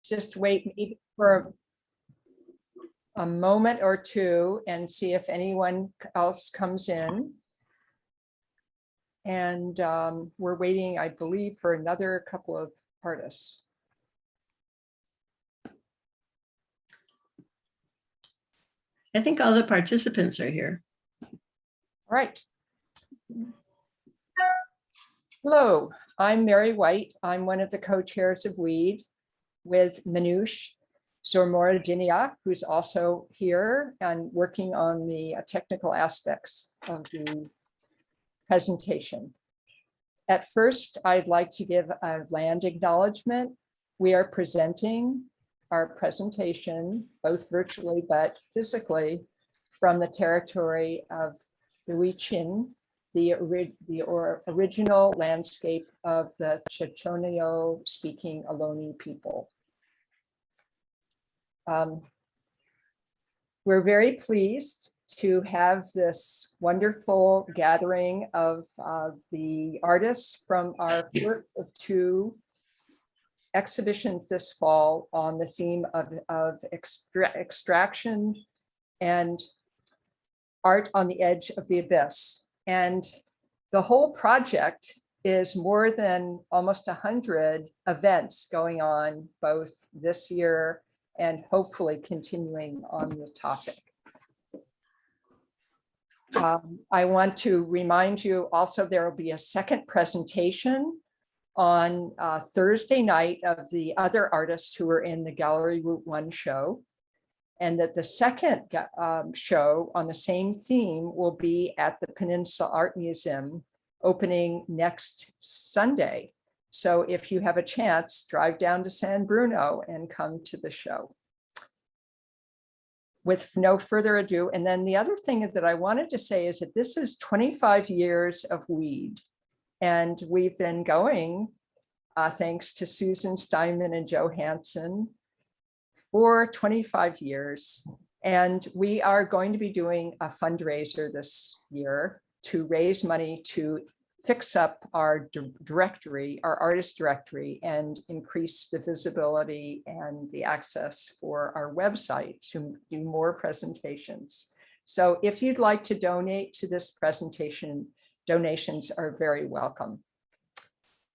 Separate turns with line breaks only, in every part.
just wait maybe for a moment or two and see if anyone else comes in. And we're waiting, I believe, for another couple of artists.
I think all the participants are here.
All right. Hello, I'm Mary White. I'm one of the co-chairs of WEED with Manoush Zormoradinia, who's also here and working on the technical aspects of the presentation. At first, I'd like to give a land acknowledgement. We are presenting our presentation, both virtually but physically, from the territory of the Wichin, the original landscape of the Chochenyo-speaking Ohlone people. We're very pleased to have this wonderful gathering of the artists from our first of two exhibitions this fall on the theme of extraction and art on the edge of the abyss. And the whole project is more than almost 100 events going on both this year and hopefully continuing on the topic. I want to remind you also there will be a second presentation on Thursday night of the other artists who are in the Gallery Route 1 show. And that the second show on the same theme will be at the Peninsula Art Museum opening next Sunday. So if you have a chance, drive down to San Bruno and come to the show. With no further ado, and then the other thing that I wanted to say is that this is 25 years of WEED. And we've been going, thanks to Susan Steinman and Joe Hansen, for 25 years. And we are going to be doing a fundraiser this year to raise money to fix up our directory, our artist directory, and increase the visibility and the access for our website to do more presentations. So if you'd like to donate to this presentation, donations are very welcome.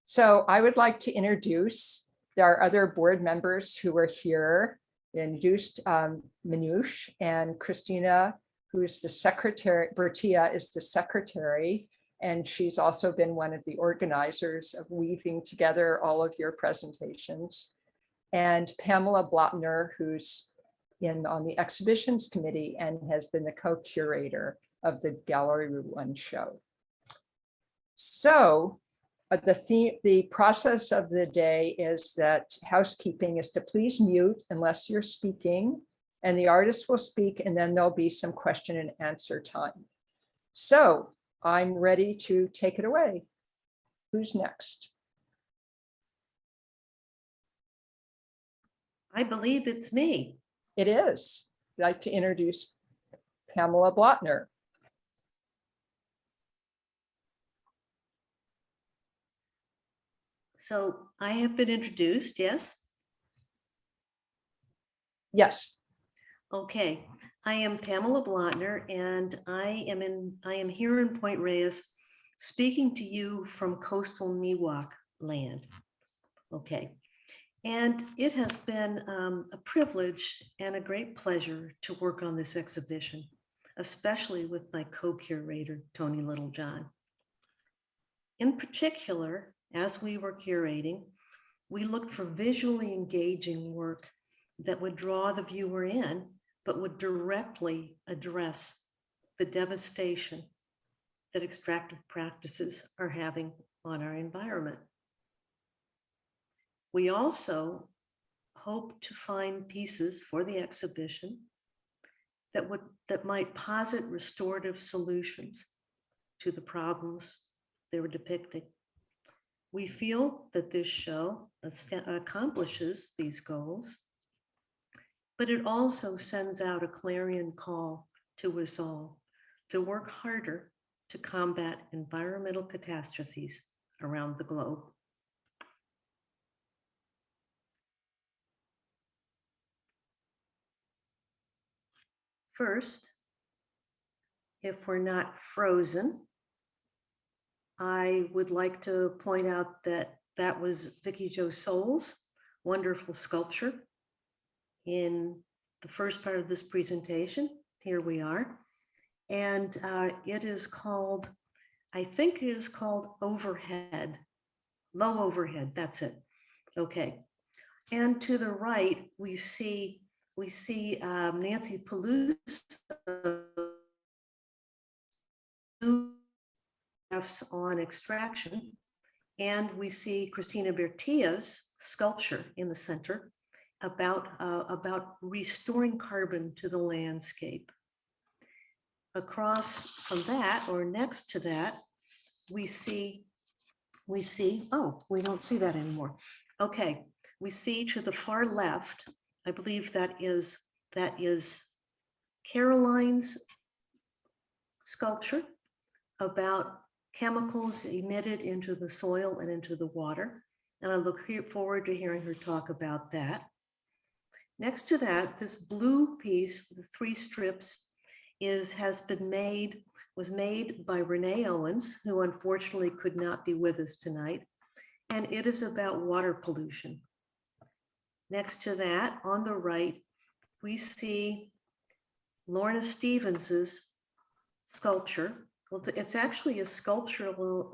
So I would like to introduce our other board members who are here. Introduced Manoush and Christina, who's the secretary. Bertea is the secretary, and she's also been one of the organizers of weaving together all of your presentations. And Pamela Blotner, who's on the exhibitions committee and has been the co-curator of the Gallery Route 1 show. So the process of the day is that housekeeping is to please mute unless you're speaking, and the artist will speak, and then there'll be some question and answer time. So I'm ready to take it away. Who's next?
I believe it's me.
It is. I'd like to introduce Pamela Blotner.
So I have been introduced, yes?
Yes.
Okay, I am Pamela Blotner, and I am here in Point Reyes, speaking to you from coastal Miwok land. Okay, and it has been a privilege and a great pleasure to work on this exhibition, especially with my co-curator, Tony Littlejohn. In particular, as we were curating, we looked for visually engaging work that would draw the viewer in, but would directly address the devastation that extractive practices are having on our environment. We also hope to find pieces for the exhibition that might posit restorative solutions to the problems they were depicting. We feel that this show accomplishes these goals, but it also sends out a clarion call to us all to work harder to combat environmental catastrophes around the globe. first, if we're not frozen, I would like to point out that that was Vickie Jo Sowell's wonderful sculpture in the first part of this presentation. Here we are. And it is called, I think it is called Overhead, Low Overhead, that's it. Okay. And to the right, we see Nancy Peluso on extraction, and we see Christina Bertes' sculpture in the center about restoring carbon to the landscape. Across from that, or next to that, we see, oh, we don't see that anymore. Okay, we see to the far left, I believe that is Caroline's sculpture about chemicals emitted into the soil and into the water. And I look forward to hearing her talk about that. Next to that, this blue piece, the 3 strips, was made by Renee Owens, who unfortunately could not be with us tonight. And it is about water pollution. Next to that, on the right, we see Lorna Stevens's sculpture. Well, it's actually a sculptural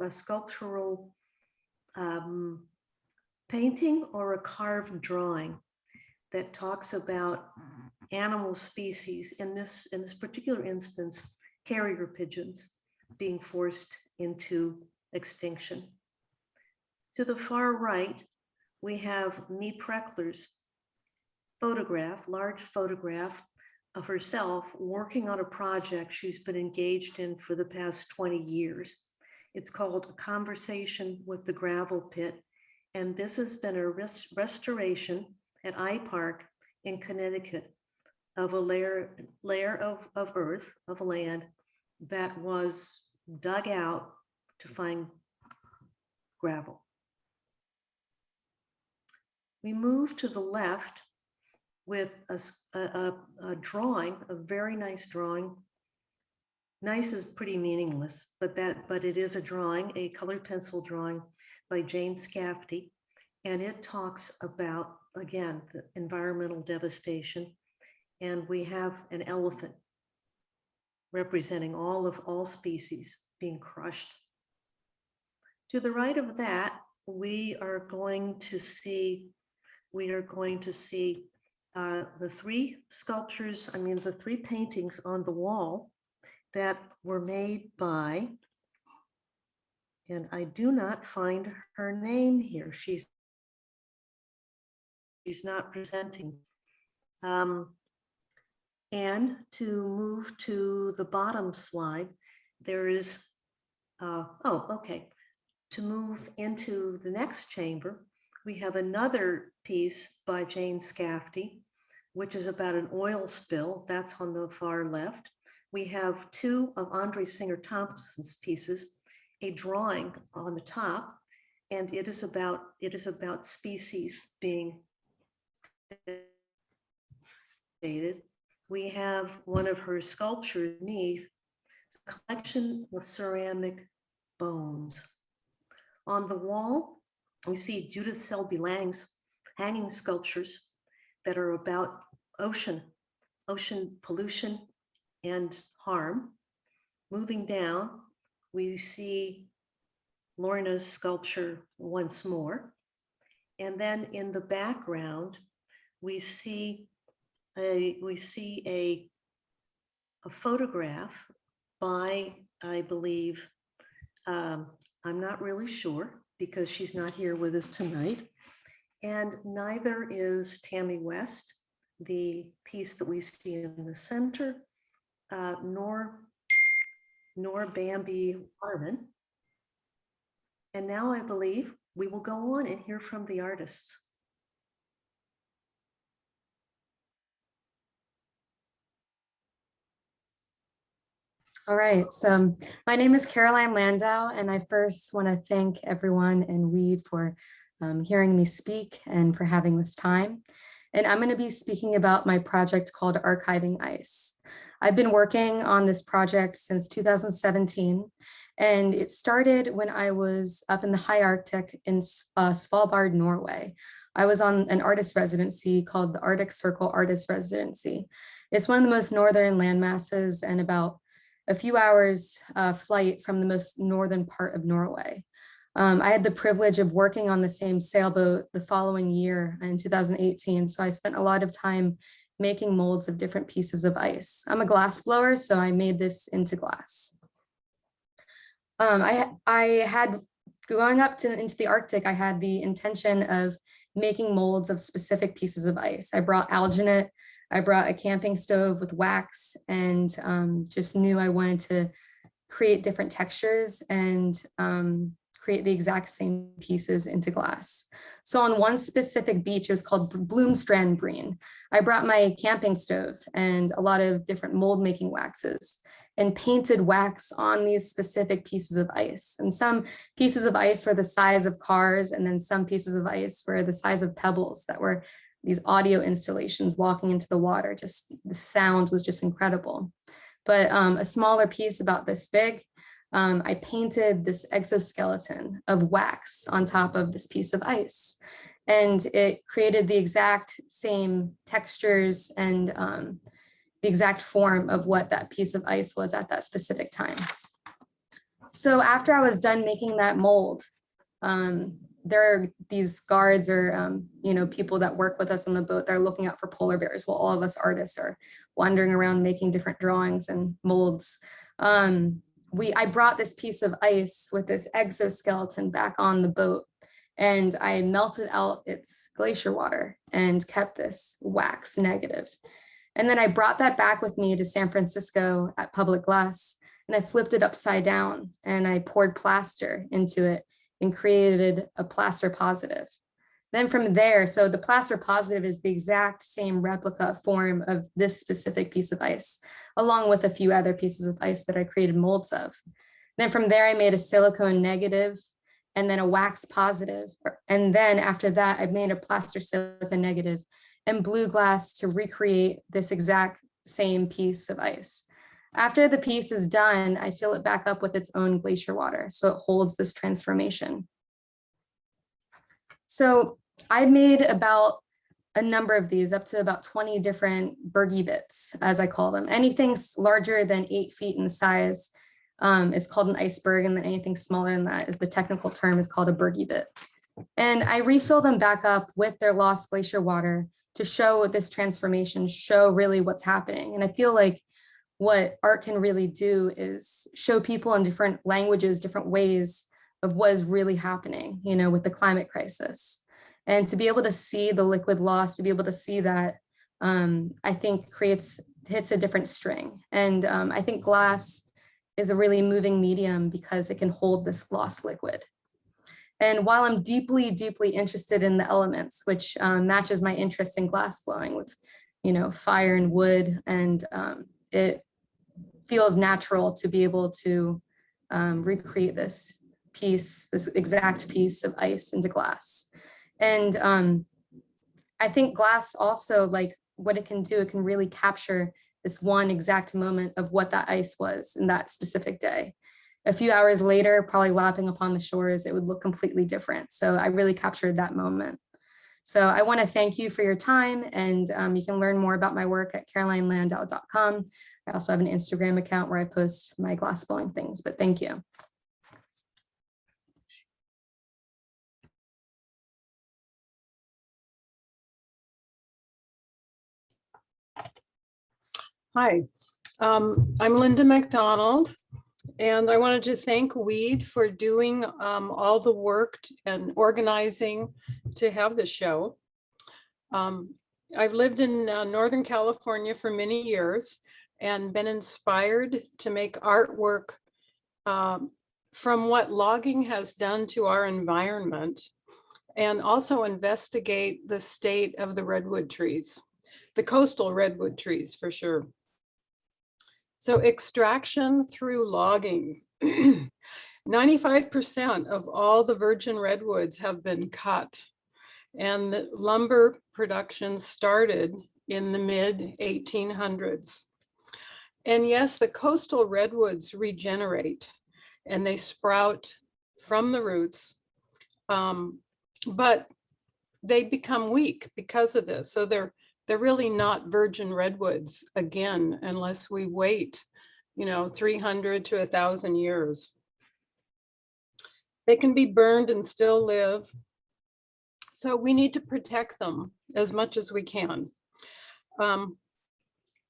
painting or a carved drawing that talks about animal species, in this particular instance, carrier pigeons being forced into extinction. To the far right, we have Mee Preckler's photograph, large photograph of herself working on a project she's been engaged in for the past 20 years. It's called A Conversation with the Gravel Pit. And this has been a restoration at I Park in Connecticut of a layer of earth, of land that was dug out to find gravel. We move to the left with a drawing, a very nice drawing. Nice is pretty meaningless, but it is a drawing, a colored pencil drawing by Jane Scafty. And it talks about, again, the environmental devastation. And we have an elephant representing all species being crushed. To the right of that, we are going to see the 3 sculptures, the 3 paintings on the wall that were made by, and I do not find her name here. She's not presenting. And to move to the bottom slide, there is, okay. To move into the next chamber, we have another piece by Jane Scafty, which is about an oil spill. That's on the far left. We have 2 of Andree Thompson's pieces, a drawing on the top, and it is about species being stated. We have one of her sculptures beneath, a collection of ceramic bones. On the wall, we see Judith Selby Lang's hanging sculptures that are about ocean pollution and harm. Moving down, we see Lorna's sculpture once more. And then in the background, we see a photograph by, I believe, I'm not really sure because she's not here with us tonight. And neither is Tammy West, the piece that we see in the center, nor Bambi Harmon. And now I believe we will go on and hear from the artists.
All right, so my name is Caroline Landau, and I first want to thank everyone in Weed for hearing me speak and for having this time. And I'm going to be speaking about my project called Archiving Ice. I've been working on this project since 2017, and it started when I was up in the high Arctic in Svalbard, Norway. I was on an artist residency called the Arctic Circle Artist Residency. It's one of the most northern land masses and about a few hours flight from the most northern part of Norway. I had the privilege of working on the same sailboat the following year in 2018. So I spent a lot of time making molds of different pieces of ice. I'm a glass blower, so I made this into glass. I had, going up into the Arctic, I had the intention of making molds of specific pieces of ice. I brought alginate, I brought a camping stove with wax, and just knew I wanted to create different textures and create the exact same pieces into glass. So on one specific beach, it was called Bloomstrandbreen, I brought my camping stove and a lot of different mold making waxes and painted wax on these specific pieces of ice. And some pieces of ice were the size of cars, and then some pieces of ice were the size of pebbles that were these audio installations walking into the water. Just the sound was just incredible. But a smaller piece about this big, I painted this exoskeleton of wax on top of this piece of ice. And it created the exact same textures and the exact form of what that piece of ice was at that specific time. So after I was done making that mold, there are these guards or people that work with us on the boat that are looking out for polar bears while all of us artists are wandering around making different drawings and molds. I brought this piece of ice with this exoskeleton back on the boat, and I melted out its glacier water and kept this wax negative. And then I brought that back with me to San Francisco at Public Glass, and I flipped it upside down and I poured plaster into it and created a plaster positive. Then from there, so the plaster positive is the exact same replica form of this specific piece of ice, along with a few other pieces of ice that I created molds of. Then from there, I made a silicone negative and then a wax positive. And then after that, I made a plaster silicone negative and blue glass to recreate this exact same piece of ice. After the piece is done, I fill it back up with its own glacier water, so it holds this transformation. So I made about a number of these, up to about 20 different Bergie bits, as I call them. Anything larger than 8 feet in size is called an iceberg, and then anything smaller than that is the technical term is called a Bergie bit. And I refill them back up with their lost glacier water to show this transformation, show really what's happening. And I feel like what art can really do is show people in different languages, different ways of what is really happening, with the climate crisis. And to be able to see the liquid loss, to be able to see that, I think hits a different string. And I think glass is a really moving medium because it can hold this lost liquid. And while I'm deeply, deeply interested in the elements, which matches my interest in glass blowing with, fire and wood, and it feels natural to be able to recreate this exact piece of ice into glass. And I think glass also, like what it can do, it can really capture this one exact moment of what that ice was in that specific day. A few hours later, probably lapping upon the shores, it would look completely different. So I really captured that moment. So I want to thank you for your time, and you can learn more about my work at carolinelandau.com. I also have an Instagram account where I post my glass blowing things, but thank you.
Hi, I'm Linda MacDonald, and I wanted to thank Weed for doing all the work and organizing to have this show. I've lived in Northern California for many years and been inspired to make artwork from what logging has done to our environment, and also investigate the state of the redwood trees, the coastal redwood trees for sure. So extraction through logging. 95% of all the virgin redwoods have been cut, and the lumber production started in the mid 1800s. And yes, the coastal redwoods regenerate and they sprout from the roots, but they become weak because of this. So they're really not virgin redwoods again, unless we wait, 300 to 1,000 years. They can be burned and still live. So we need to protect them as much as we can.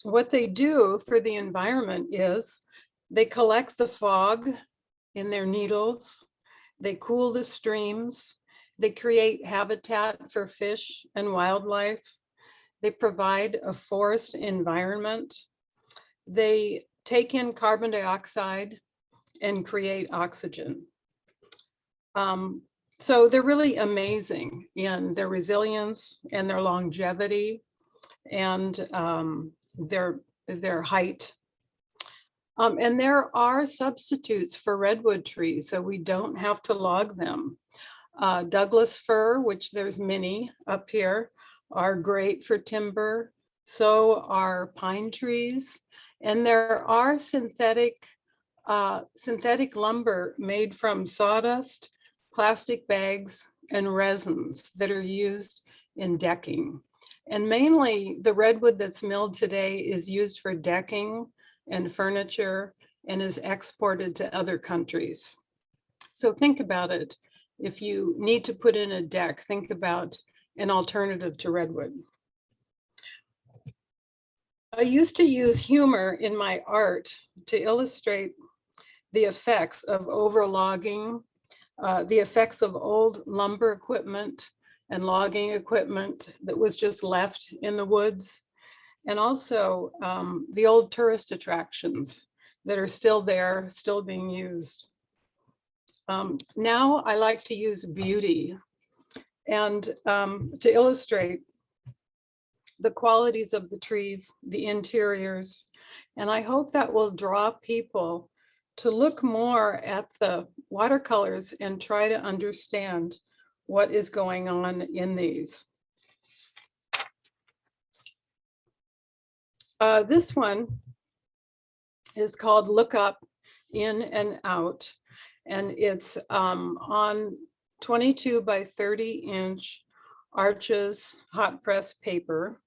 What they do for the environment is they collect the fog in their needles, they cool the streams, they create habitat for fish and wildlife, they provide a forest environment, they take in carbon dioxide and create oxygen. So they're really amazing in their resilience and their longevity and their height. And there are substitutes for redwood trees, so we don't have to log them. Douglas fir, which there's many up here, are great for timber. So are pine trees. And there are synthetic lumber made from sawdust, plastic bags, and resins that are used in decking. And mainly the redwood that's milled today is used for decking and furniture and is exported to other countries. So think about it. If you need to put in a deck, think about an alternative to redwood. I used to use humor in my art to illustrate the effects of overlogging, the effects of old lumber equipment and logging equipment that was just left in the woods, and also the old tourist attractions that are still there, still being used. Now I like to use beauty and to illustrate the qualities of the trees, the interiors, and I hope that will draw people to look more at the watercolors and try to understand what is going on in these. This one is called Look Up, In and Out, and it's on 22 by 30 inch arches hot press paper.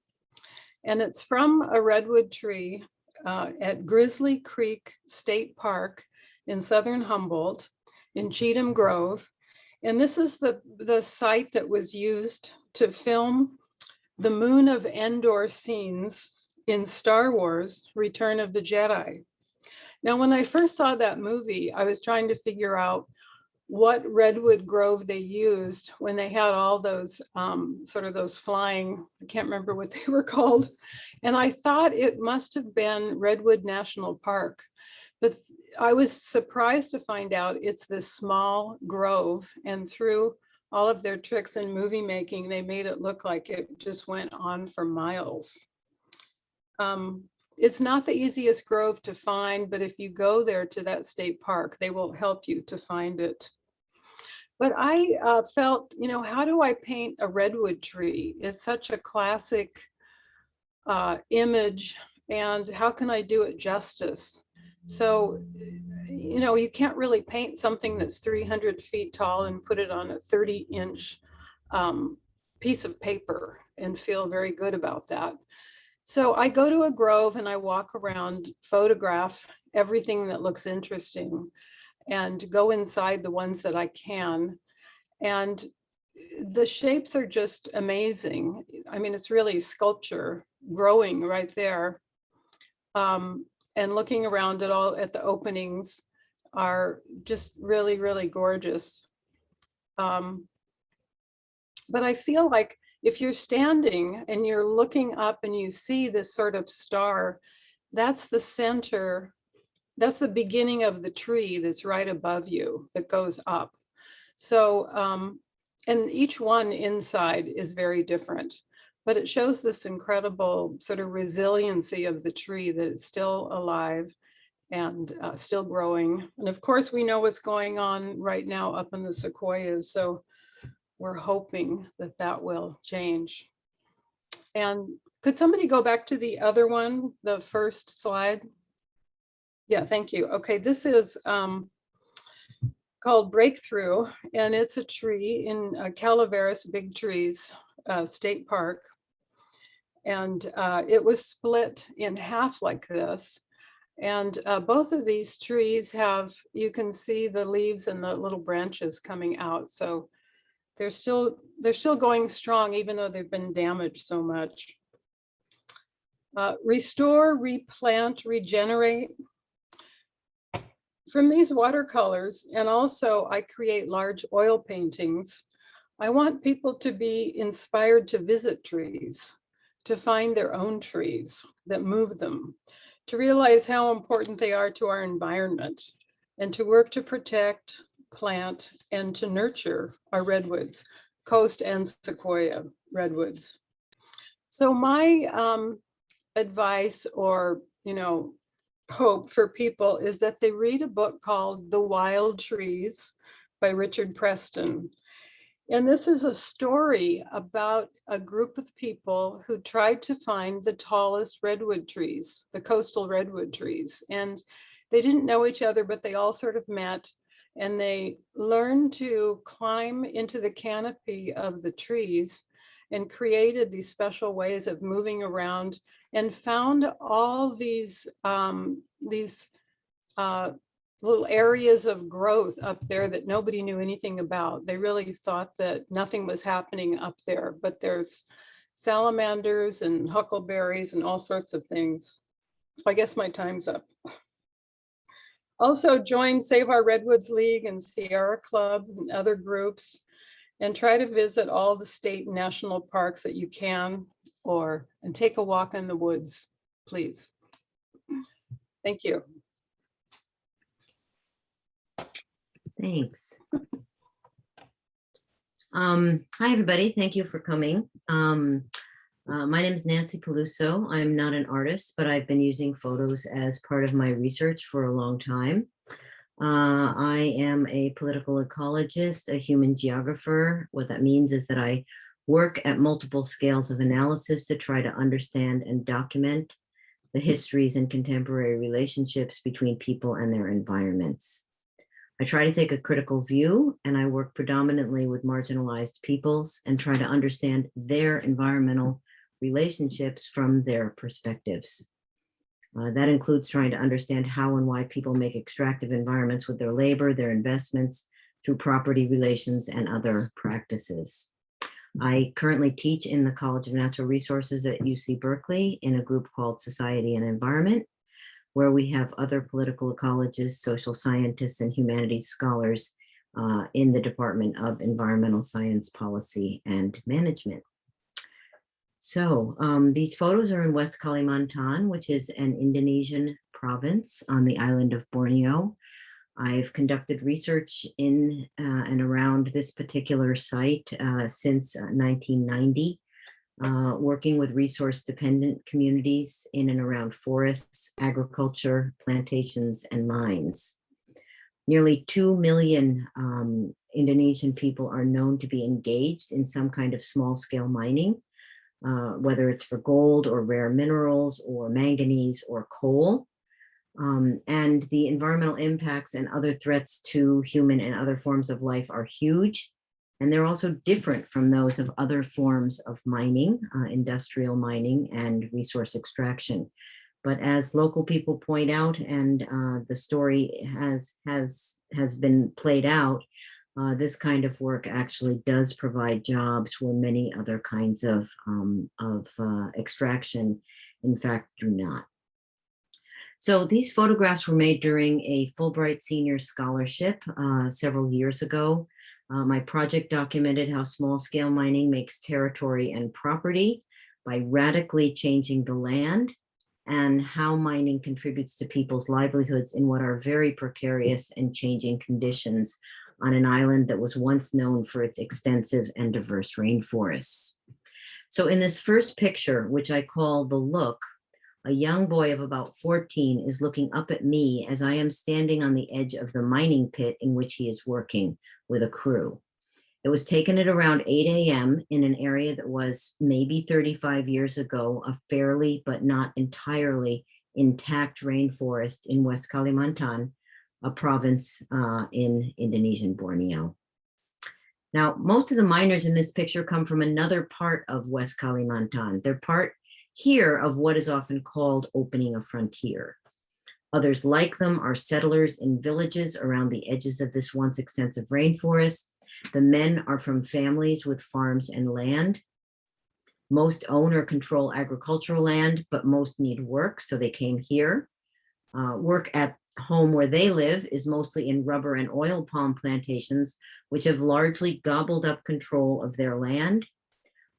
And it's from a redwood tree at Grizzly Creek State Park in southern Humboldt in Cheatham Grove. And this is the site that was used to film the Moon of Endor scenes in Star Wars, Return of the Jedi. Now, when I first saw that movie, I was trying to figure out what redwood grove they used when they had all those sort of those flying, I can't remember what they were called. And I thought it must have been Redwood National Park. But I was surprised to find out it's this small grove, and through all of their tricks in movie making, they made it look like it just went on for miles. It's not the easiest grove to find, but if you go there to that state park, they will help you to find it. But I felt, how do I paint a redwood tree? It's such a classic image, and how can I do it justice? So, you can't really paint something that's 300 feet tall and put it on a 30-inch piece of paper and feel very good about that. So I go to a grove and I walk around, photograph everything that looks interesting, and go inside the ones that I can. And the shapes are just amazing. I mean, it's really sculpture growing right there. And looking around at the openings are just really, really gorgeous. But I feel like if you're standing and you're looking up and you see this sort of star, that's the center, that's the beginning of the tree that's right above you that goes up. So, and each one inside is very different, but it shows this incredible sort of resiliency of the tree, that it's still alive and still growing. And of course, we know what's going on right now up in the sequoias. So we're hoping that that will change. And could somebody go back to the other one, the first slide? Yeah, thank you. Okay, this is called Breakthrough, and it's a tree in Calaveras Big Trees State Park. And it was split in half like this. And both of these trees have, you can see the leaves and the little branches coming out. So they're still going strong, even though they've been damaged so much. Restore, replant, regenerate. From these watercolors, and also I create large oil paintings, I want people to be inspired to visit trees, to find their own trees that move them, to realize how important they are to our environment, and to work to protect, plant, and to nurture our redwoods, coast and sequoia redwoods. So my advice, or hope for people, is that they read a book called The Wild Trees by Richard Preston. And this is a story about a group of people who tried to find the tallest redwood trees, the coastal redwood trees. And they didn't know each other, but they all sort of met, and they learned to climb into the canopy of the trees and created these special ways of moving around, and found all these little areas of growth up there that nobody knew anything about. They really thought that nothing was happening up there, but there's salamanders and huckleberries and all sorts of things. I guess my time's up. Also join Save Our Redwoods League and Sierra Club and other groups, and try to visit all the state and national parks that you can, and take a walk in the woods, please. Thank you.
Thanks. Hi, everybody. Thank you for coming. My name is Nancy Peluso. I'm not an artist, but I've been using photos as part of my research for a long time. I am a political ecologist, a human geographer. What that means is that I work at multiple scales of analysis to try to understand and document the histories and contemporary relationships between people and their environments. I try to take a critical view, and I work predominantly with marginalized peoples and try to understand their environmental relationships from their perspectives. That includes trying to understand how and why people make extractive environments with their labor, their investments, through property relations and other practices. I currently teach in the College of Natural Resources at UC Berkeley in a group called Society and Environment, where we have other political ecologists, social scientists, and humanities scholars in the Department of Environmental Science, Policy, and Management. So these photos are in West Kalimantan, which is an Indonesian province on the island of Borneo. I've conducted research in and around this particular site since 1990, working with resource-dependent communities in and around forests, agriculture, plantations, and mines. Nearly 2 million Indonesian people are known to be engaged in some kind of small-scale mining, whether it's for gold or rare minerals or manganese or coal. And the environmental impacts and other threats to human and other forms of life are huge. And they're also different from those of other forms of mining, industrial mining and resource extraction. But as local people point out, and the story has been played out, this kind of work actually does provide jobs where many other kinds of extraction, in fact, do not. So these photographs were made during a Fulbright Senior Scholarship several years ago. My project documented how small-scale mining makes territory and property by radically changing the land, and how mining contributes to people's livelihoods in what are very precarious and changing conditions on an island that was once known for its extensive and diverse rainforests. So in this first picture, which I call The Look, a young boy of about 14 is looking up at me as I am standing on the edge of the mining pit in which he is working with a crew. It was taken at around 8 a.m. in an area that was maybe 35 years ago, a fairly but not entirely intact rainforest in West Kalimantan, a province in Indonesian Borneo. Now, most of the miners in this picture come from another part of West Kalimantan. They're part here of what is often called opening a frontier. Others like them are settlers in villages around the edges of this once extensive rainforest. The men are from families with farms and land. Most own or control agricultural land, but most need work, so they came here. Work at home where they live is mostly in rubber and oil palm plantations, which have largely gobbled up control of their land.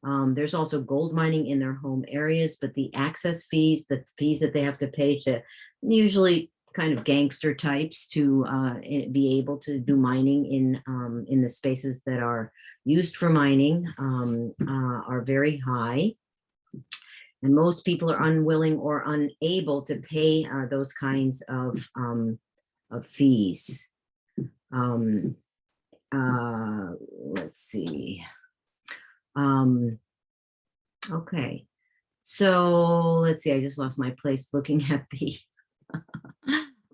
There's also gold mining in their home areas, but the access fees, the fees that they have to pay to usually kind of gangster types to be able to do mining in the spaces that are used for mining are very high. And most people are unwilling or unable to pay those kinds of fees. Let's see. Okay, so let's see. I just lost my place looking at the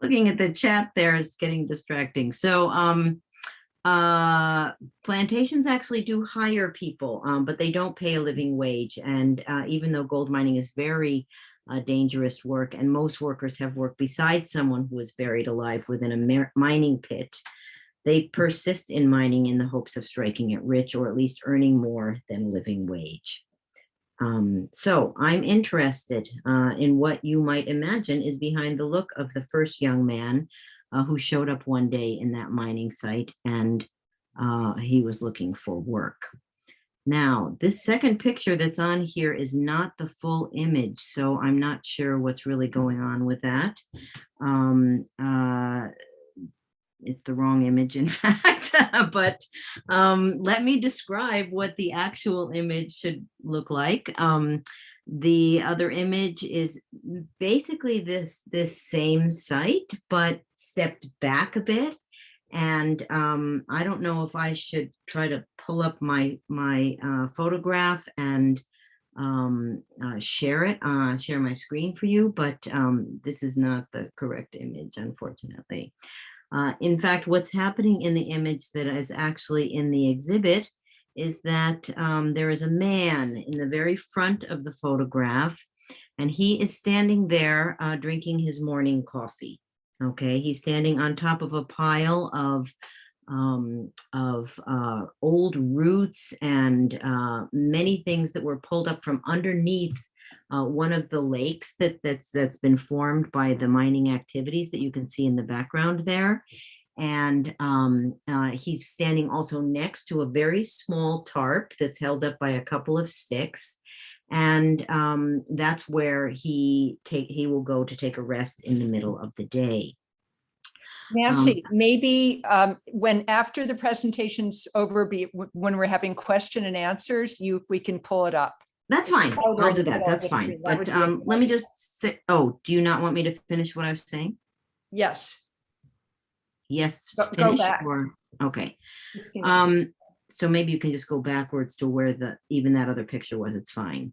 looking at the chat. There is getting distracting. So plantations actually do hire people, but they don't pay a living wage. And even though gold mining is very dangerous work, and most workers have worked beside someone who is buried alive within a mining pit, they persist in mining in the hopes of striking it rich, or at least earning more than a living wage. So I'm interested in what you might imagine is behind the look of the first young man who showed up one day in that mining site, and he was looking for work. Now, this second picture that's on here is not the full image, so I'm not sure what's really going on with that. It's the wrong image, in fact, but let me describe what the actual image should look like. The other image is basically this same site, but stepped back a bit. And I don't know if I should try to pull up my photograph and share my screen for you, but this is not the correct image, unfortunately. In fact, what's happening in the image that is actually in the exhibit is that there is a man in the very front of the photograph, and he is standing there drinking his morning coffee. Okay, he's standing on top of a pile of old roots and many things that were pulled up from underneath one of the lakes that's been formed by the mining activities that you can see in the background there. And he's standing also next to a very small tarp that's held up by a couple of sticks. And that's where he will go to take a rest in the middle of the day.
Nancy, maybe when after the presentation's over, when we're having question and answers, we can pull it up.
That's fine. I'll do that. That's fine. But let me just say, oh, do you not want me to finish what I was saying?
Yes.
Yes,
Go
finish
back.
or okay. So maybe you can just go backwards to where even that other picture was. It's fine.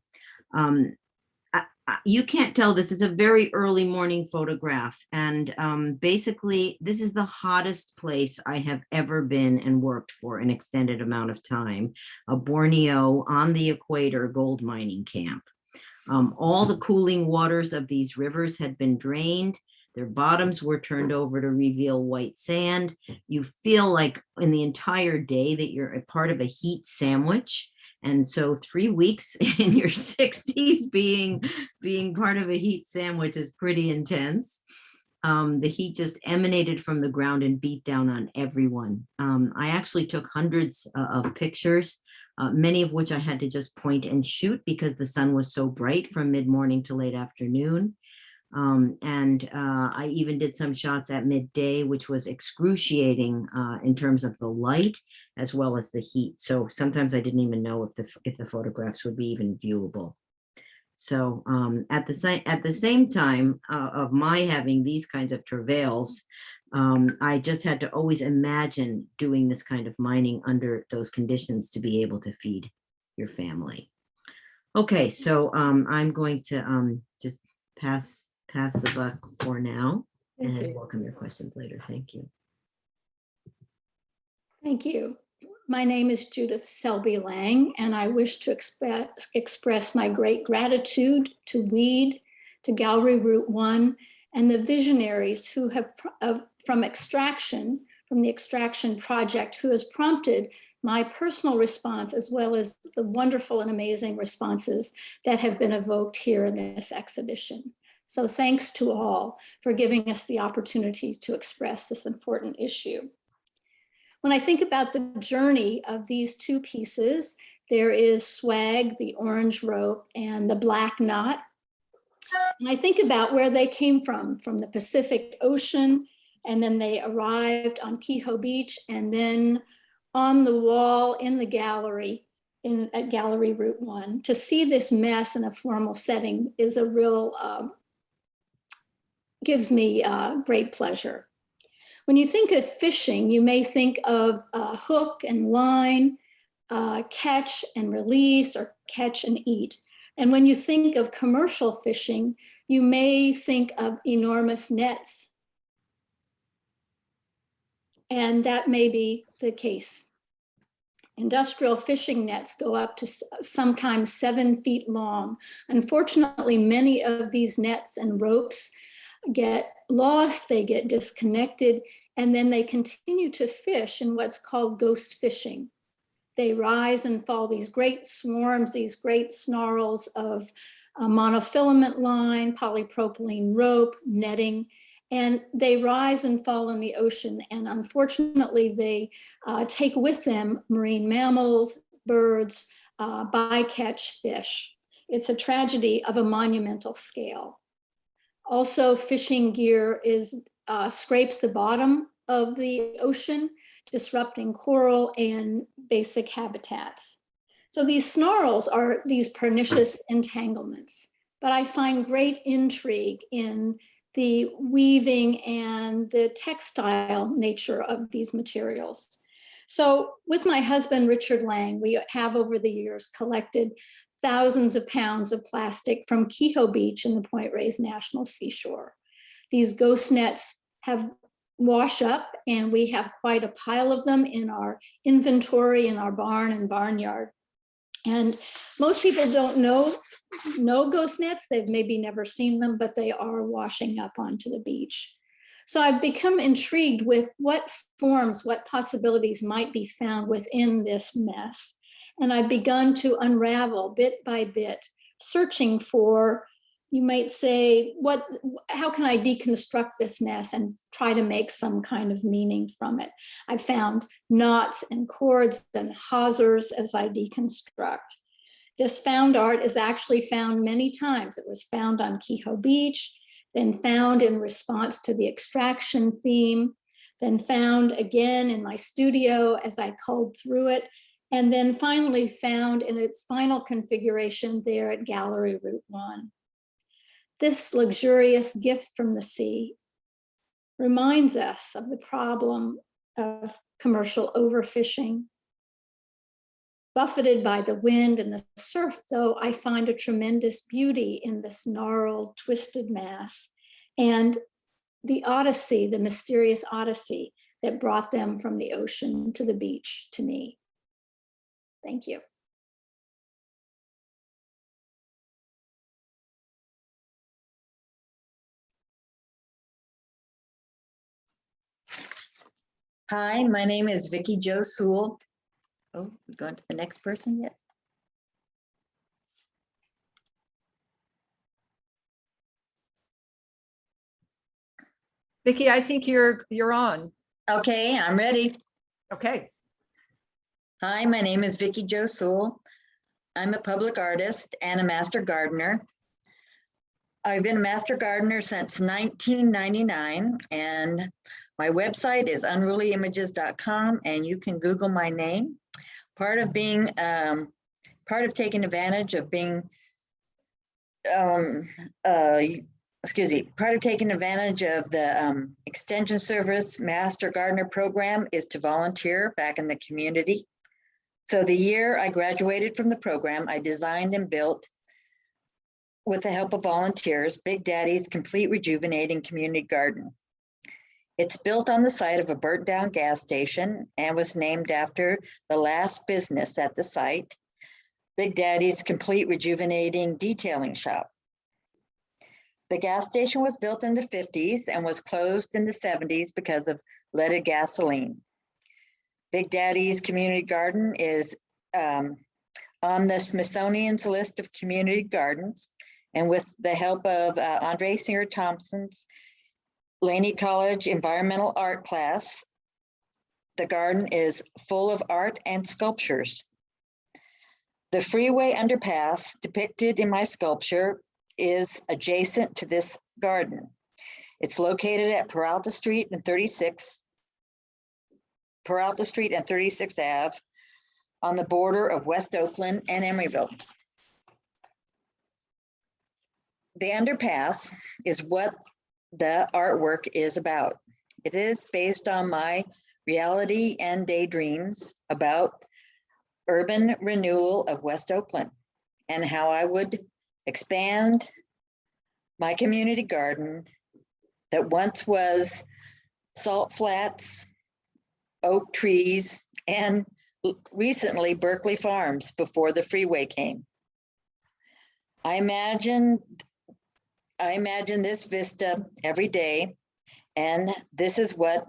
You can't tell, this is a very early morning photograph, and basically this is the hottest place I have ever been and worked for an extended amount of time, a Borneo on the equator gold mining camp. All the cooling waters of these rivers had been drained. Their bottoms were turned over to reveal white sand. You feel like in the entire day that you're a part of a heat sandwich. And so 3 weeks in your 60s being part of a heat sandwich is pretty intense. The heat just emanated from the ground and beat down on everyone. I actually took hundreds of pictures, many of which I had to just point and shoot because the sun was so bright from mid-morning to late afternoon. I even did some shots at midday, which was excruciating in terms of the light as well as the heat. So sometimes I didn't even know if the photographs would be even viewable. So at the same time of my having these kinds of travails, I just had to always imagine doing this kind of mining under those conditions to be able to feed your family. Okay, so I'm going to just pass pass the buck for now
Thank
and
you.
welcome your questions later. Thank you.
Thank you. My name is Judith Selby Lang, and I wish to express my great gratitude to WEED, to Gallery Route 1, and the visionaries who have, from the Extraction Project, who has prompted my personal response, as well as the wonderful and amazing responses that have been evoked here in this exhibition. So thanks to all for giving us the opportunity to express this important issue. When I think about the journey of these two pieces, there is Swag, the orange rope, and the black knot. And I think about where they came from the Pacific Ocean, and then they arrived on Kehoe Beach, and then on the wall in the gallery at Gallery Route 1. To see this mess in a formal setting is a real, gives me great pleasure. When you think of fishing, you may think of hook and line, catch and release, or catch and eat. And when you think of commercial fishing, you may think of enormous nets. And that may be the case. Industrial fishing nets go up to sometimes 7 feet long. Unfortunately, many of these nets and ropes get lost, they get disconnected, and then they continue to fish in what's called ghost fishing. They rise and fall, these great swarms, these great snarls of monofilament line, polypropylene rope, netting, and they rise and fall in the ocean. And unfortunately, they take with them marine mammals, birds, bycatch fish. It's a tragedy of a monumental scale. Also, fishing gear scrapes the bottom of the ocean, disrupting coral and basic habitats. So these snarls are these pernicious entanglements, but I find great intrigue in the weaving and the textile nature of these materials. So with my husband, Richard Lang, we have over the years collected thousands of pounds of plastic from Kehoe Beach in the Point Reyes National Seashore. These ghost nets have washed up, and we have quite a pile of them in our inventory in our barn and barnyard. And most people don't know ghost nets. They've maybe never seen them, but they are washing up onto the beach. So I've become intrigued with what forms, what possibilities might be found within this mess. And I've begun to unravel bit by bit, searching for, you might say, how can I deconstruct this mess and try to make some kind of meaning from it? I've found knots and cords and hawsers as I deconstruct. This found art is actually found many times. It was found on Kehoe Beach, then found in response to the extraction theme, then found again in my studio as I culled through it, and then finally found in its final configuration there at Gallery Route 1. This luxurious gift from the sea reminds us of the problem of commercial overfishing. Buffeted by the wind and the surf, though, I find a tremendous beauty in this gnarled, twisted mass and the odyssey, the mysterious odyssey that brought them from the ocean to the beach to me. Thank you.
Hi, my name is Vickie Jo Sowell. Oh, we going to the next person yet?
Vickie, I think you're on.
Okay, I'm ready.
Okay.
Hi, my name is Vickie Jo Sowell. I'm a public artist and a master gardener. I've been a master gardener since 1999, and my website is unrulyimages.com, and you can Google my name. Part of taking advantage of being, part of taking advantage of the Extension Service Master Gardener Program is to volunteer back in the community. So the year I graduated from the program, I designed and built with the help of volunteers, Big Daddy's Complete Rejuvenating Community Garden. It's built on the site of a burnt down gas station and was named after the last business at the site, Big Daddy's Complete Rejuvenating Detailing Shop. The gas station was built in the 50s and was closed in the 70s because of leaded gasoline. Big Daddy's Community Garden is on the Smithsonian's list of community gardens, and with the help of Andree Thompson's Laney College Environmental Art class, the garden is full of art and sculptures. The freeway underpass depicted in my sculpture is adjacent to this garden. It's located at Peralta Street and 36th Ave on the border of West Oakland and Emeryville. The underpass is what the artwork is about. It is based on my reality and daydreams about urban renewal of West Oakland and how I would expand my community garden that once was salt flats, oak trees, and recently Berkeley Farms before the freeway came. I imagine this vista every day, and this is what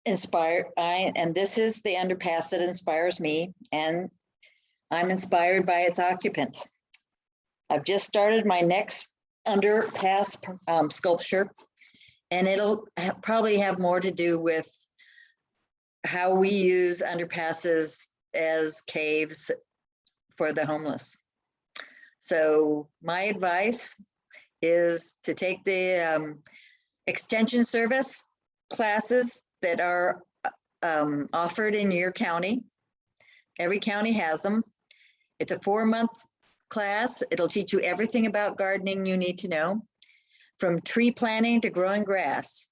this is the underpass that inspires me, and I'm inspired by its occupants. I've just started my next underpass sculpture, and it'll probably have more to do with how we use underpasses as caves for the homeless. So my advice is to take the extension service classes that are offered in your county. Every county has them. It's a 4-month class. It'll teach you everything about gardening you need to know, from tree planting to growing grass.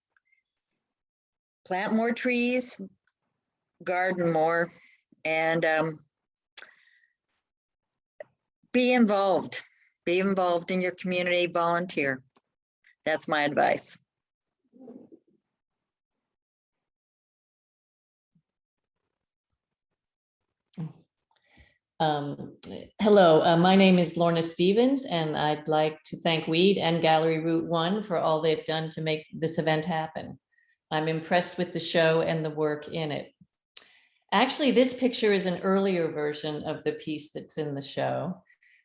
Plant more trees, garden more, and be involved. Be involved in your community, volunteer. That's my advice.
Hello, my name is Lorna Stevens, and I'd like to thank Weed and Gallery Route 1 for all they've done to make this event happen. I'm impressed with the show and the work in it. Actually, this picture is an earlier version of the piece that's in the show,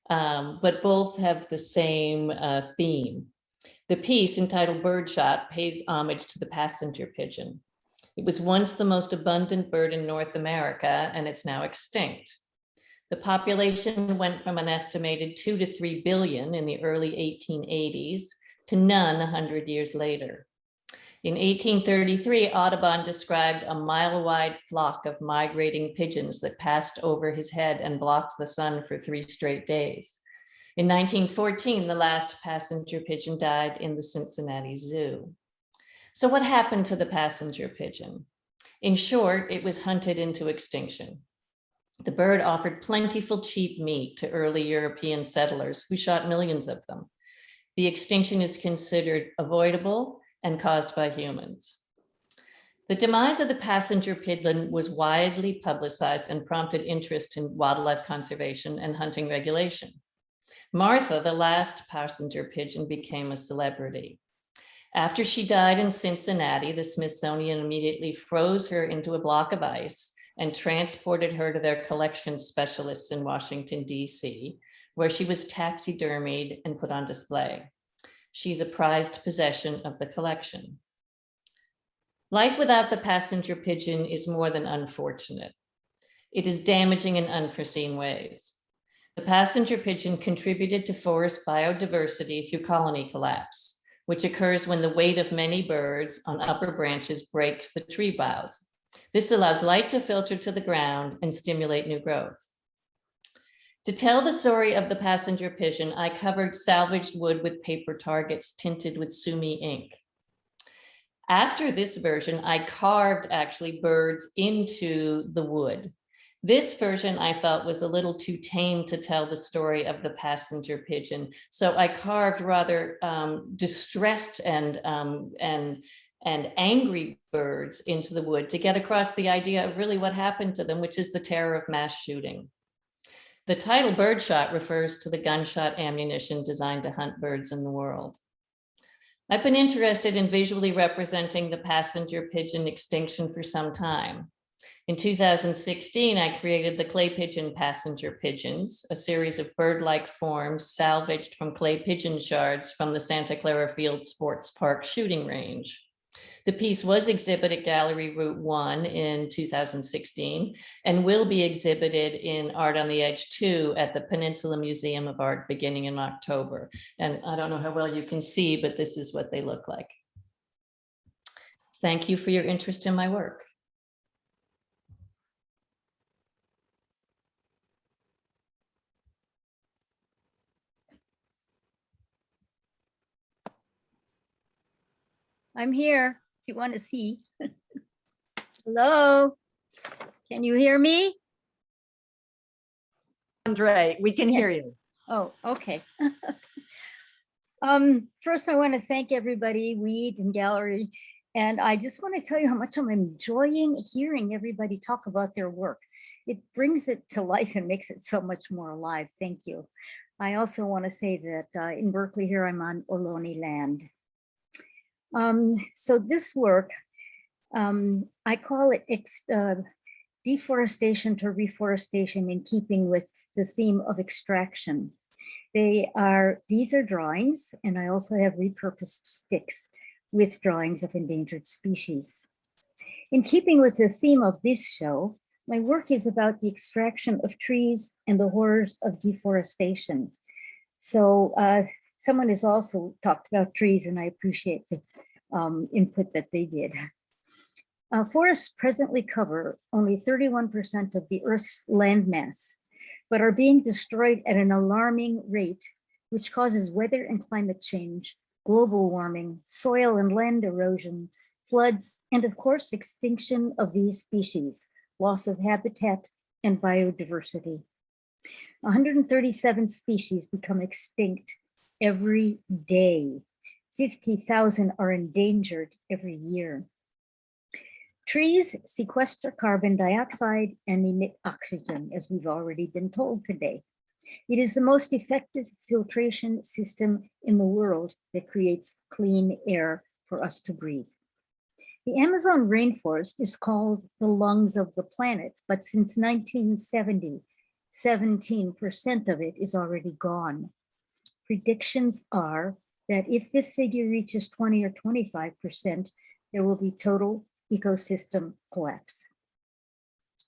but both have the same theme. The piece, entitled Birdshot, pays homage to the passenger pigeon. It was once the most abundant bird in North America, and it's now extinct. The population went from an estimated 2 to 3 billion in the early 1880s to none 100 years later. In 1833, Audubon described a mile-wide flock of migrating pigeons that passed over his head and blocked the sun for 3 straight days. In 1914, the last passenger pigeon died in the Cincinnati Zoo. So what happened to the passenger pigeon? In short, it was hunted into extinction. The bird offered plentiful cheap meat to early European settlers who shot millions of them. The extinction is considered avoidable and caused by humans. The demise of the passenger pigeon was widely publicized and prompted interest in wildlife conservation and hunting regulation. Martha, the last passenger pigeon, became a celebrity. After she died in Cincinnati, the Smithsonian immediately froze her into a block of ice and transported her to their collection specialists in Washington, D.C., where she was taxidermied and put on display. She's a prized possession of the collection. Life without the passenger pigeon is more than unfortunate. It is damaging in unforeseen ways. The passenger pigeon contributed to forest biodiversity through colony collapse, which occurs when the weight of many birds on upper branches breaks the tree boughs. This allows light to filter to the ground and stimulate new growth. To tell the story of the passenger pigeon, I covered salvaged wood with paper targets tinted with sumi ink. After this version, I carved actually birds into the wood. This version I felt was a little too tame to tell the story of the passenger pigeon. So I carved rather distressed and angry birds into the wood to get across the idea of really what happened to them, which is the terror of mass shooting. The title birdshot refers to the gunshot ammunition designed to hunt birds in the world. I've been interested in visually representing the passenger pigeon extinction for some time. In 2016, I created the clay pigeon passenger pigeons, a series of bird-like forms salvaged from clay pigeon shards from the Santa Clara Field Sports Park shooting range. The piece was exhibited at Gallery Route 1 in 2016 and will be exhibited in Art on the Edge 2 at the Peninsula Museum of Art beginning in October. And I don't know how well you can see, but this is what they look like. Thank you for your interest in my work.
I'm here if you want to see. Hello, can you hear me?
Andree, we can hear you.
Oh, okay. First, I want to thank everybody, Weed and Gallery, and I just want to tell you how much I'm enjoying hearing everybody talk about their work. It brings it to life and makes it so much more alive. Thank you. I also want to say that in Berkeley here, I'm on Ohlone land. So this work, I call it deforestation to reforestation in keeping with the theme of extraction. These are drawings, and I also have repurposed sticks with drawings of endangered species. In keeping with the theme of this show, my work is about the extraction of trees and the horrors of deforestation. So someone has also talked about trees, and I appreciate the input that they did. Forests presently cover only 31% of the Earth's landmass, but are being destroyed at an alarming rate, which causes weather and climate change, global warming, soil and land erosion, floods, and of course, extinction of these species, loss of habitat and biodiversity. 137 species become extinct every day. 50,000 are endangered every year. Trees sequester carbon dioxide and emit oxygen, as we've already been told today. It is the most effective filtration system in the world that creates clean air for us to breathe. The Amazon rainforest is called the lungs of the planet, but since 1970, 17% of it is already gone. Predictions are that if this figure reaches 20 or 25%, there will be total ecosystem collapse.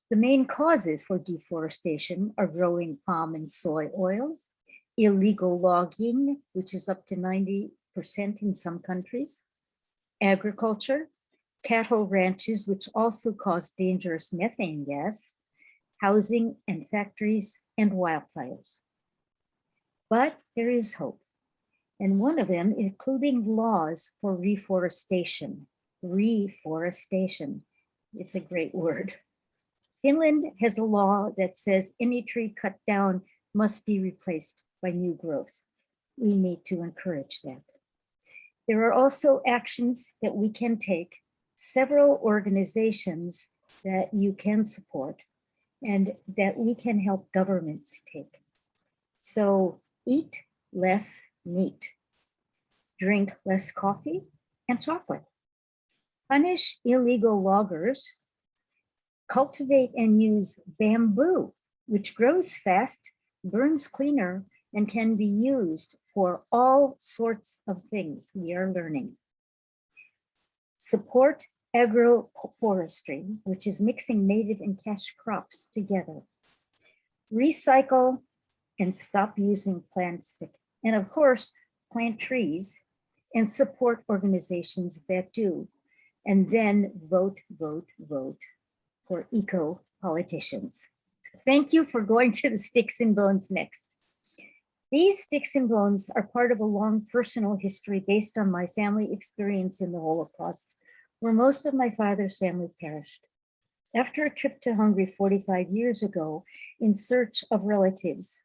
The main causes for deforestation are growing palm and soy oil, illegal logging, which is up to 90% in some countries, agriculture, cattle ranches, which also cause dangerous methane gas, housing and factories, and wildfires. But there is hope. And one of them, including laws for reforestation. Reforestation, it's a great word. Finland has a law that says any tree cut down must be replaced by new growth. We need to encourage that. There are also actions that we can take, several organizations that you can support and that we can help governments take. So eat less meat, drink less coffee and chocolate, punish illegal loggers, cultivate and use bamboo, which grows fast, burns cleaner, and can be used for all sorts of things we are learning. Support agroforestry, which is mixing native and cash crops together. Recycle and stop using plastic. And of course, plant trees and support organizations that do. And then vote, vote, vote for eco-politicians. Thank you for going to the Sticks and Bones next. These sticks and bones are part of a long personal history based on my family experience in the Holocaust, where most of my father's family perished. After a trip to Hungary 45 years ago in search of relatives,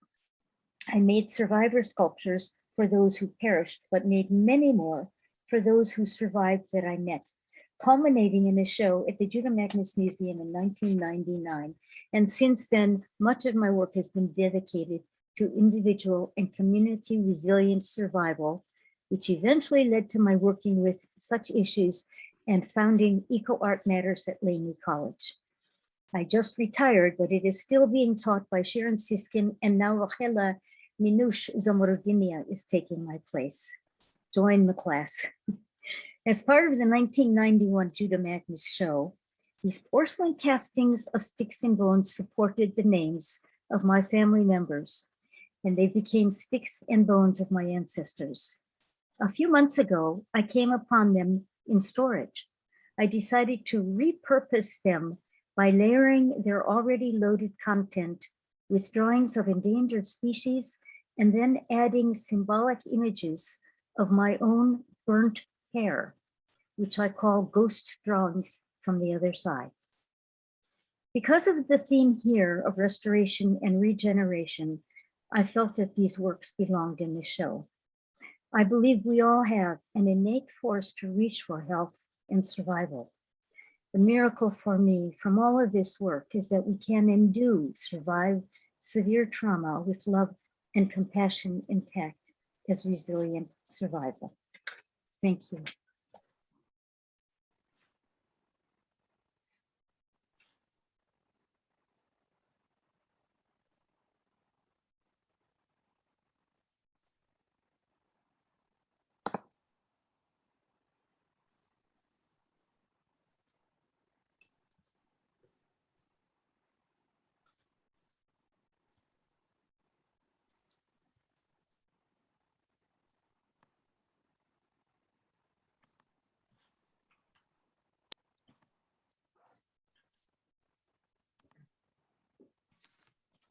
I made survivor sculptures for those who perished, but made many more for those who survived that I met, culminating in a show at the Judah Magnus Museum in 1999. And since then, much of my work has been dedicated to individual and community resilient survival, which eventually led to my working with such issues and founding Eco Art Matters at Laney College. I just retired, but it is still being taught by Sharon Siskin, and now Rochela Minush Zomorodinia is taking my place. Join the class. As part of the 1991 Judah Magnus show, these porcelain castings of sticks and bones supported the names of my family members, and they became sticks and bones of my ancestors. A few months ago, I came upon them in storage. I decided to repurpose them by layering their already loaded content with drawings of endangered species and then adding symbolic images of my own burnt hair, which I call ghost drawings from the other side. Because of the theme here of restoration and regeneration, I felt that these works belonged in the show. I believe we all have an innate force to reach for health and survival. The miracle for me from all of this work is that we can and do survive severe trauma with love and compassion intact as resilient survival. Thank you.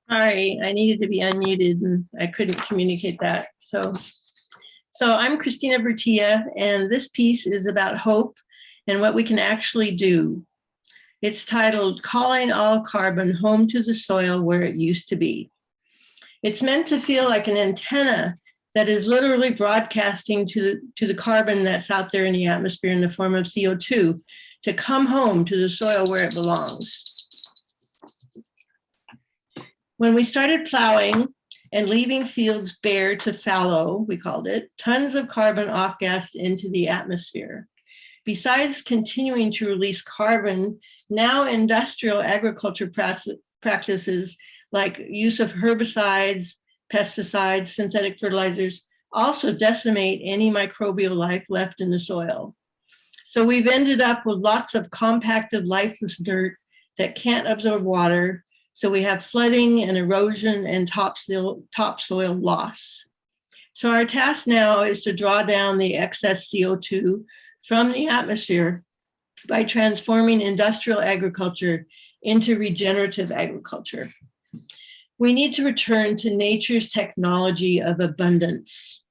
Sorry, I needed to be unmuted and I couldn't communicate that. So I'm Christina Bertea, and this piece is about hope and what we can actually do. It's titled Calling All Carbon Home to the Soil Where It Used to Be. It's meant to feel like an antenna that is literally broadcasting to the carbon that's out there in the atmosphere in the form of CO2 to come home to the soil where it belongs. When we started plowing and leaving fields bare to fallow, we called it, tons of carbon off-gassed into the atmosphere. Besides continuing to release carbon, now industrial agriculture practices like use of herbicides, pesticides, synthetic fertilizers also decimate any microbial life left in the soil. So we've ended up with lots of compacted, lifeless dirt that can't absorb water. So we have flooding and erosion and topsoil loss. So our task now is to draw down the excess CO2 from the atmosphere by transforming industrial agriculture into regenerative agriculture. We need to return to nature's technology of abundance.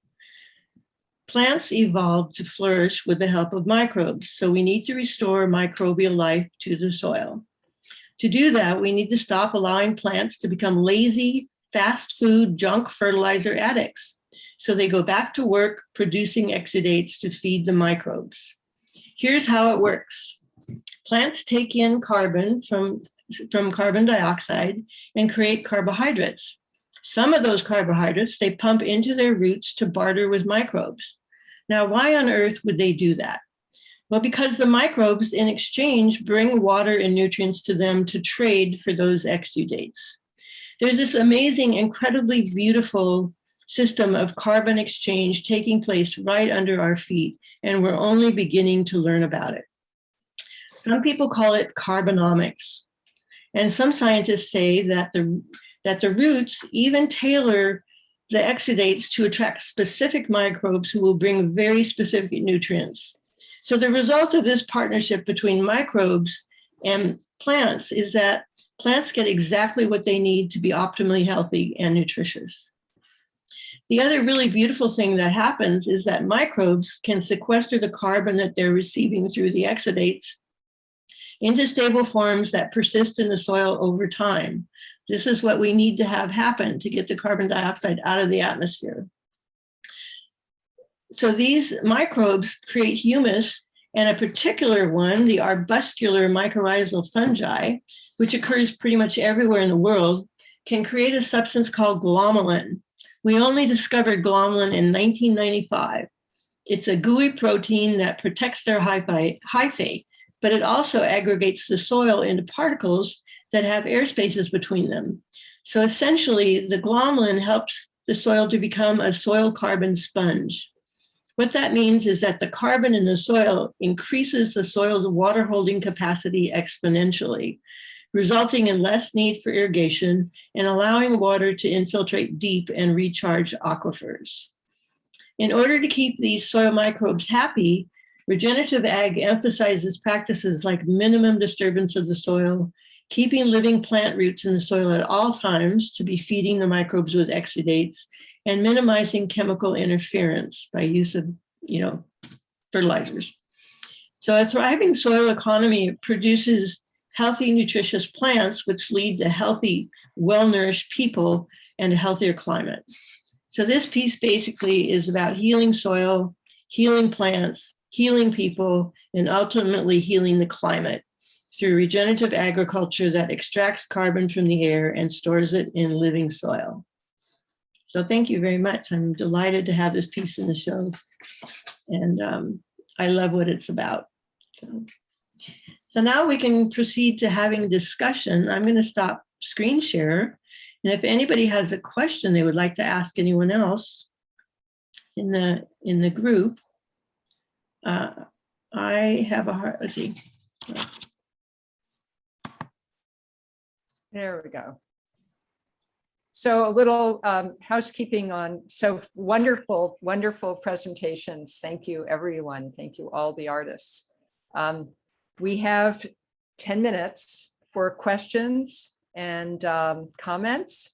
Plants evolved to flourish with the help of microbes, so we need to restore microbial life to the soil. To do that, we need to stop allowing plants to become lazy, fast food, junk fertilizer addicts. So they go back to work producing exudates to feed the microbes. Here's how it works. Plants take in carbon from carbon dioxide and create carbohydrates. Some of those carbohydrates they pump into their roots to barter with microbes. Now, why on earth would they do that? Well, because the microbes in exchange bring water and nutrients to them to trade for those exudates. There's this amazing, incredibly beautiful system of carbon exchange taking place right under our feet, and we're only beginning to learn about it. Some people call it carbonomics. And some scientists say that the roots even tailor the exudates to attract specific microbes who will bring very specific nutrients. So the result of this partnership between microbes and plants is that plants get exactly what they need to be optimally healthy and nutritious. The other really beautiful thing that happens is that microbes can sequester the carbon that they're receiving through the exudates into stable forms that persist in the soil over time. This is what we need to have happen to get the carbon dioxide out of the atmosphere. So these microbes create humus, and a particular one, the arbuscular mycorrhizal fungi, which occurs pretty much everywhere in the world, can create a substance called glomalin. We only discovered glomalin in 1995. It's a gooey protein that protects their hyphae, but it also aggregates the soil into particles that have air spaces between them. So essentially, the glomalin helps the soil to become a soil carbon sponge. What that means is that the carbon in the soil increases the soil's water holding capacity exponentially, resulting in less need for irrigation and allowing water to infiltrate deep and recharge aquifers. In order to keep these soil microbes happy, regenerative ag emphasizes practices like minimum disturbance of the soil, keeping living plant roots in the soil at all times to be feeding the microbes with exudates, and minimizing chemical interference by use of, fertilizers. So a thriving soil economy produces healthy, nutritious plants, which lead to healthy, well-nourished people and a healthier climate. So this piece basically is about healing soil, healing plants, healing people, and ultimately healing the climate through regenerative agriculture that extracts carbon from the air and stores it in living soil. So thank you very much. I'm delighted to have this piece in the show. And I love what it's about. So now we can proceed to having discussion. I'm going to stop screen share. And if anybody has a question they would like to ask anyone else in the group, I have a heart, let's see.
There we go. So a little housekeeping on, so wonderful, wonderful presentations. Thank you, everyone. Thank you, all the artists. We have 10 minutes for questions and comments.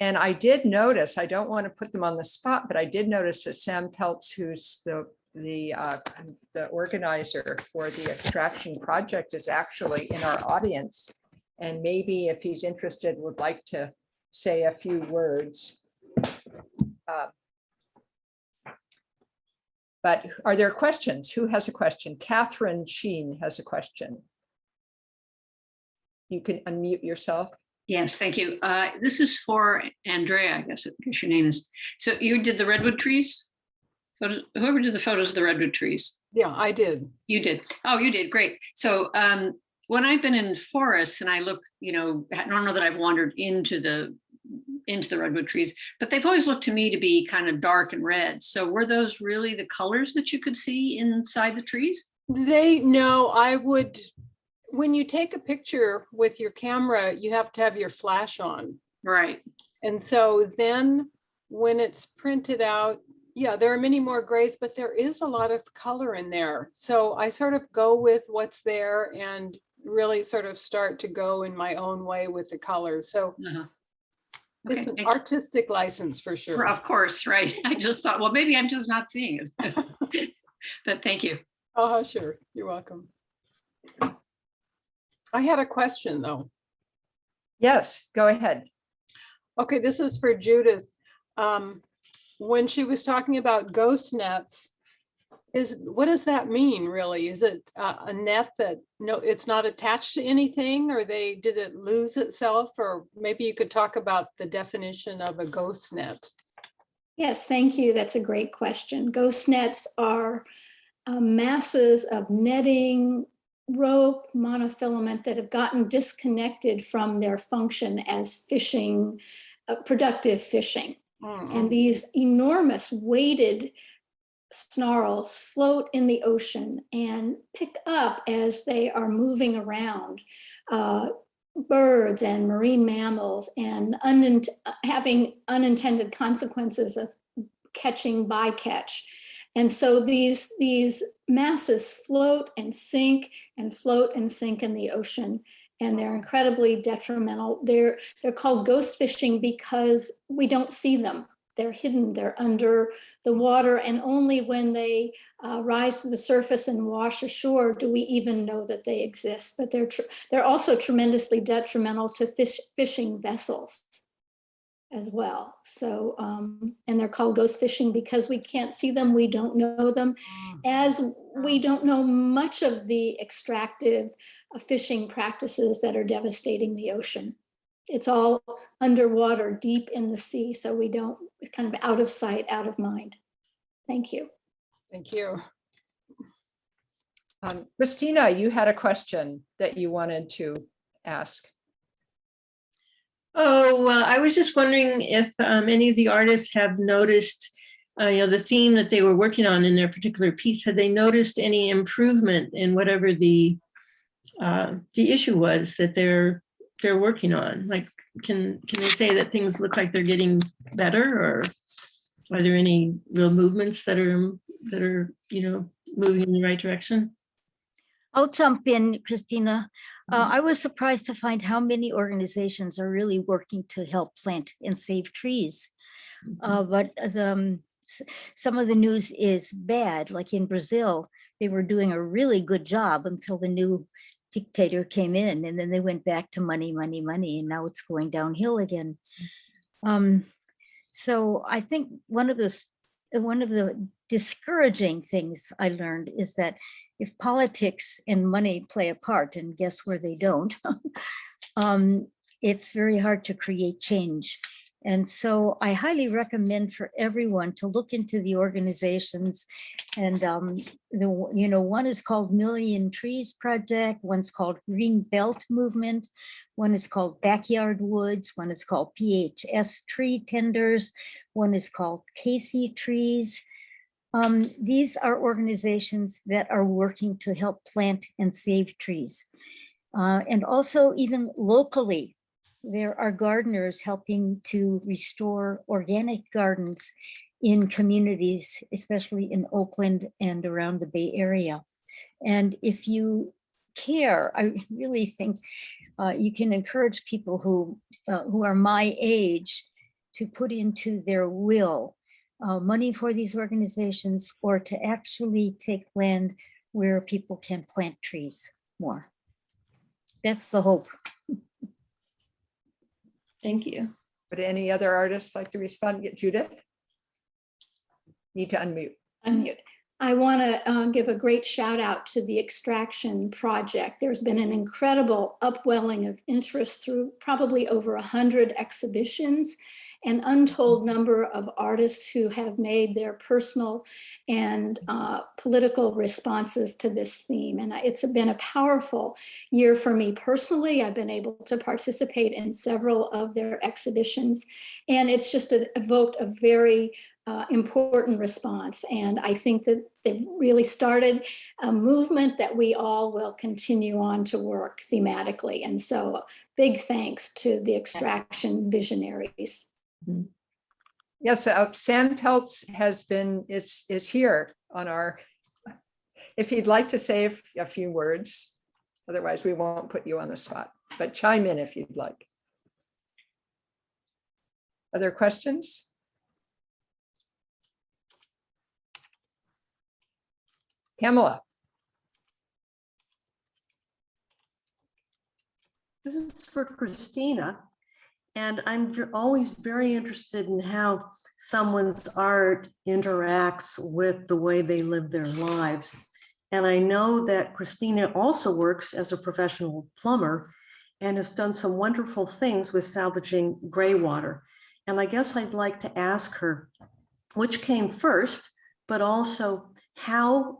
And I did notice, I don't want to put them on the spot, but I did notice that Sam Peltz, who's the organizer for the extraction project, is actually in our audience. And maybe if he's interested, would like to say a few words. But are there questions? Who has a question? Catherine Sheen has a question. You can unmute yourself.
Yes, thank you. This is for Andree, I guess your name is. So you did the redwood trees? Whoever did the photos of the redwood trees?
Yeah, I did.
You did. Oh, you did. Great. So when I've been in forests and I look, I don't know that I've wandered into the redwood trees, but they've always looked to me to be kind of dark and red. So were those really the colors that you could see inside the trees?
I would, when you take a picture with your camera, you have to have your flash on.
Right.
And so then when it's printed out, yeah, there are many more grays, but there is a lot of color in there. So I sort of go with what's there and really sort of start to go in my own way with the colors. So it's an artistic license for sure.
Of course, right. I just thought, well, maybe I'm just not seeing it. But thank you.
Oh, sure. You're welcome. I had a question though.
Yes, go ahead.
Okay, this is for Judith. When she was talking about ghost nets, what does that mean really? Is it a net that it's not attached to anything, or did it lose itself? Or maybe you could talk about the definition of a ghost net.
Yes, thank you. That's a great question. Ghost nets are masses of netting, rope, monofilament that have gotten disconnected from their function as fishing, productive fishing. Mm-hmm. And these enormous weighted snarls float in the ocean and pick up as they are moving around birds and marine mammals, and having unintended consequences of catching bycatch. And so these masses float and sink and float and sink in the ocean, and they're incredibly detrimental. They're called ghost fishing because we don't see them. they're hidden, they're under the water, and only when they rise to the surface and wash ashore do we even know that they exist. But they're also tremendously detrimental to fishing vessels as well. So, and they're called ghost fishing because we can't see them, we don't know them, as we don't know much of the extractive fishing practices that are devastating the ocean. It's all underwater, deep in the sea, so we don't, kind of out of sight, out of mind. Thank you.
Thank you.
Christina, you had a question that you wanted to ask.
Oh, well, I was just wondering if any of the artists have noticed, the theme that they were working on in their particular piece. Had they noticed any improvement in whatever the issue was that they're working on? Like, can they say that things look like they're getting better, or are there any real movements that are moving in the right direction?
I'll jump in, Christina. I was surprised to find how many organizations are really working to help plant and save trees. But some of the news is bad. Like in Brazil, they were doing a really good job until the new dictator came in, and then they went back to money, money, money, and now it's going downhill again. So I think one of the discouraging things I learned is that if politics and money play a part, and guess where they don't, it's very hard to create change. And so I highly recommend for everyone to look into the organizations. And one is called Million Trees Project, one's called Green Belt Movement, one is called Backyard Woods, one is called PHS Tree Tenders, one is called Casey Trees. These are organizations that are working to help plant and save trees. And also even locally, there are gardeners helping to restore organic gardens in communities, especially in Oakland and around the Bay Area. And if you care, I really think you can encourage people who are my age to put into their will money for these organizations, or to actually take land where people can plant trees more. That's the hope.
Thank you.
Would any other artists like to respond? Judith? Need to unmute.
Unmute. I want to give a great shout out to the Extraction Project. There's been an incredible upwelling of interest through probably over 100 exhibitions, an untold number of artists who have made their personal and political responses to this theme. And it's been a powerful year for me personally. I've been able to participate in several of their exhibitions, and it's just evoked a very important response. And I think that they've really started a movement that we all will continue on to work thematically. And so big thanks to the Extraction visionaries.
Yes, Sam Peltz is here on our, if he'd like to say a few words, otherwise we won't put you on the spot, but chime in if you'd like. Other questions? Pamela.
This is for Christina, and I'm always very interested in how someone's art interacts with the way they live their lives. And I know that Christina also works as a professional plumber and has done some wonderful things with salvaging gray water. And I guess I'd like to ask her which came first, but also how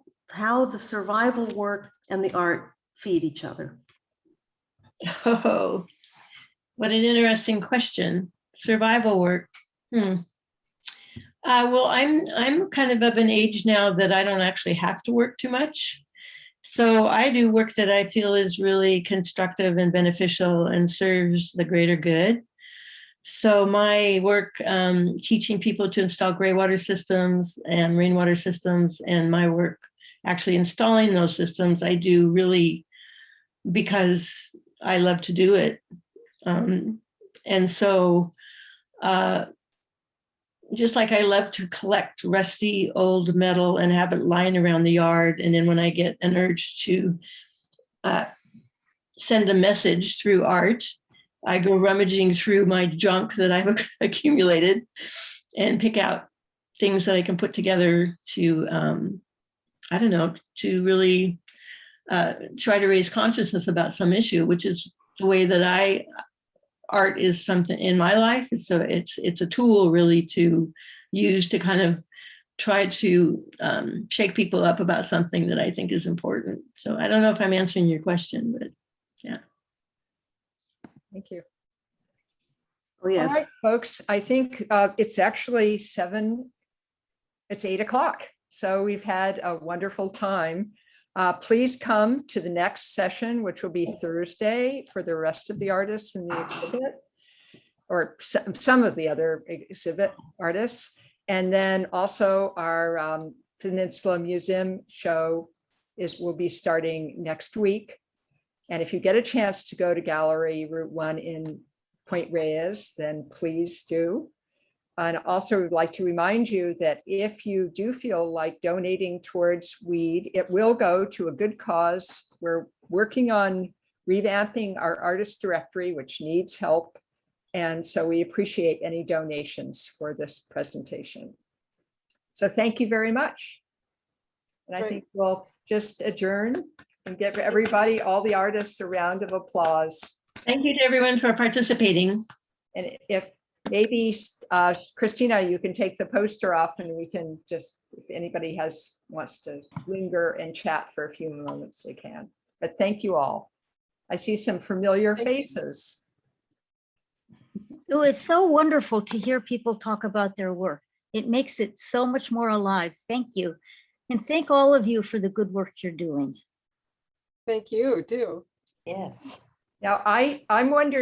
the survival work and the art feed each other.
Oh, what an interesting question. Survival work. Well, I'm kind of an age now that I don't actually have to work too much. So I do work that I feel is really constructive and beneficial and serves the greater good. So my work teaching people to install gray water systems and rainwater systems, and my work actually installing those systems, I do really because I love to do it. And so just like I love to collect rusty old metal and have it lying around the yard. And then when I get an urge to send a message through art, I go rummaging through my junk that I've accumulated and pick out things that I can put together to, I don't know, to really try to raise consciousness about some issue, which is the way that art is something in my life. It's a tool really to use to kind of try to shake people up about something that I think is important. So I don't know if I'm answering your question, but yeah.
Thank you.
Oh,
All right,
yes.
folks, I think it's actually 8 o'clock. So we've had a wonderful time. Please come to the next session, which will be Thursday, for the rest of the artists in the exhibit, or some of the other exhibit artists. And then also our Peninsula Museum show will be starting next week. And if you get a chance to go to Gallery Route 1 in Point Reyes, then please do. And also would like to remind you that if you do feel like donating towards WEED, it will go to a good cause. We're working on revamping our artist directory, which needs help. And so we appreciate any donations for this presentation. So thank you very much. And I think we'll just adjourn and give everybody, all the artists, a round of applause.
Thank you to everyone for participating.
And if maybe Christina, you can take the poster off and we can just, if anybody wants to linger and chat for a few moments, they can. But thank you all. I see some familiar faces.
It was so wonderful to hear people talk about their work. It makes it so much more alive. Thank you. And thank all of you for the good work you're doing.
Thank you, too.
Yes.
Now, I'm wondering